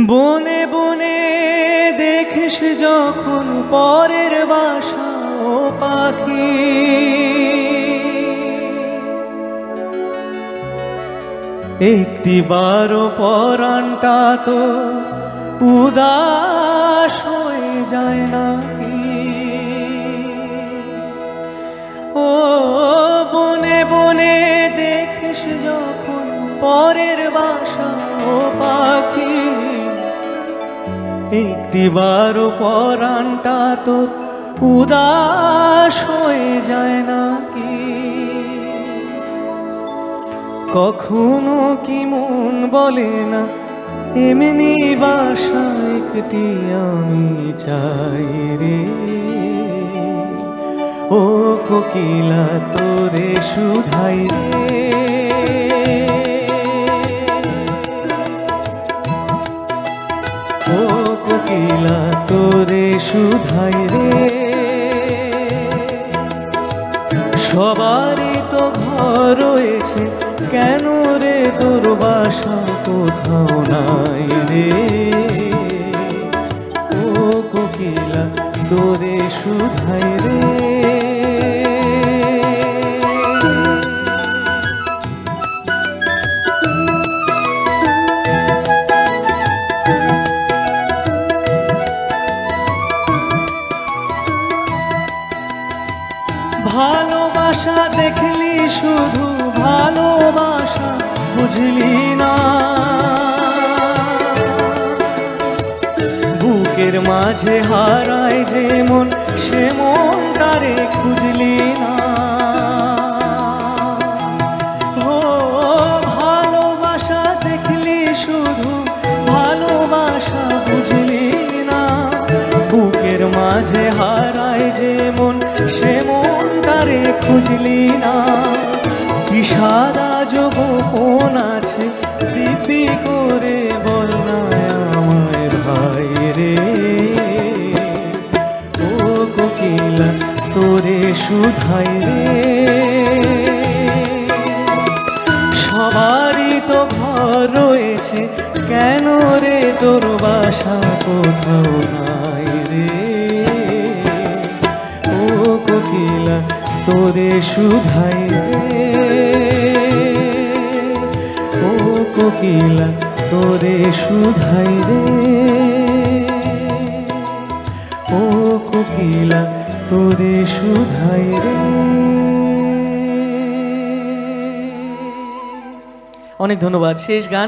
বনে বনে দেখিস যখন পরের বাসা ও পাখি, একটি বারো পরাণটা তো উদাস হয়ে যায় নাকি। ও বনে বনে দেখিস যখন পরের বাসা ও পাখি, একটি বারো পরাণটা তো উদাস হয়ে যায় নাকি। কখনো কি মন বলে না এমনি বাসা একটি আমি চাই রে। ও কোকিলা তোরে শুধাই রে, ও কোকিলা তোরে শুধাই রে। সবারই তো ঘর রয়েছে, কেন রে তোর বাসা কোথাও নাই রে। ও কোকিলা তোরে শুধাই রে। ভালোবাসা দেখলি শুধু ভালোবাসা বুঝলি না, বুকের মাঝে হারায় যে মন সে মনটারে খুঁজলি না। ও ভালোবাসা দেখলি শুধু ভালোবাসা বুঝলি না, বুকের মাঝে হারায় যে মন সে মনটারে খুঁজলি না। কি সাদা গোপন আছে দিব্যি করে বল না আমায় ভাই রে। ও কোকিলা তোরে শুধাই রে। সবারই তো ঘর রয়েছে, কেন রে তোর বাসা কোথাও নাই রে। ও কোকিলা তোরে শুধাই রে, ও কোকিলা তোরে শুধাই রে, ও কোকিলা তোরে শুধাই রে। অনেক ধন্যবাদ। শেষ গান।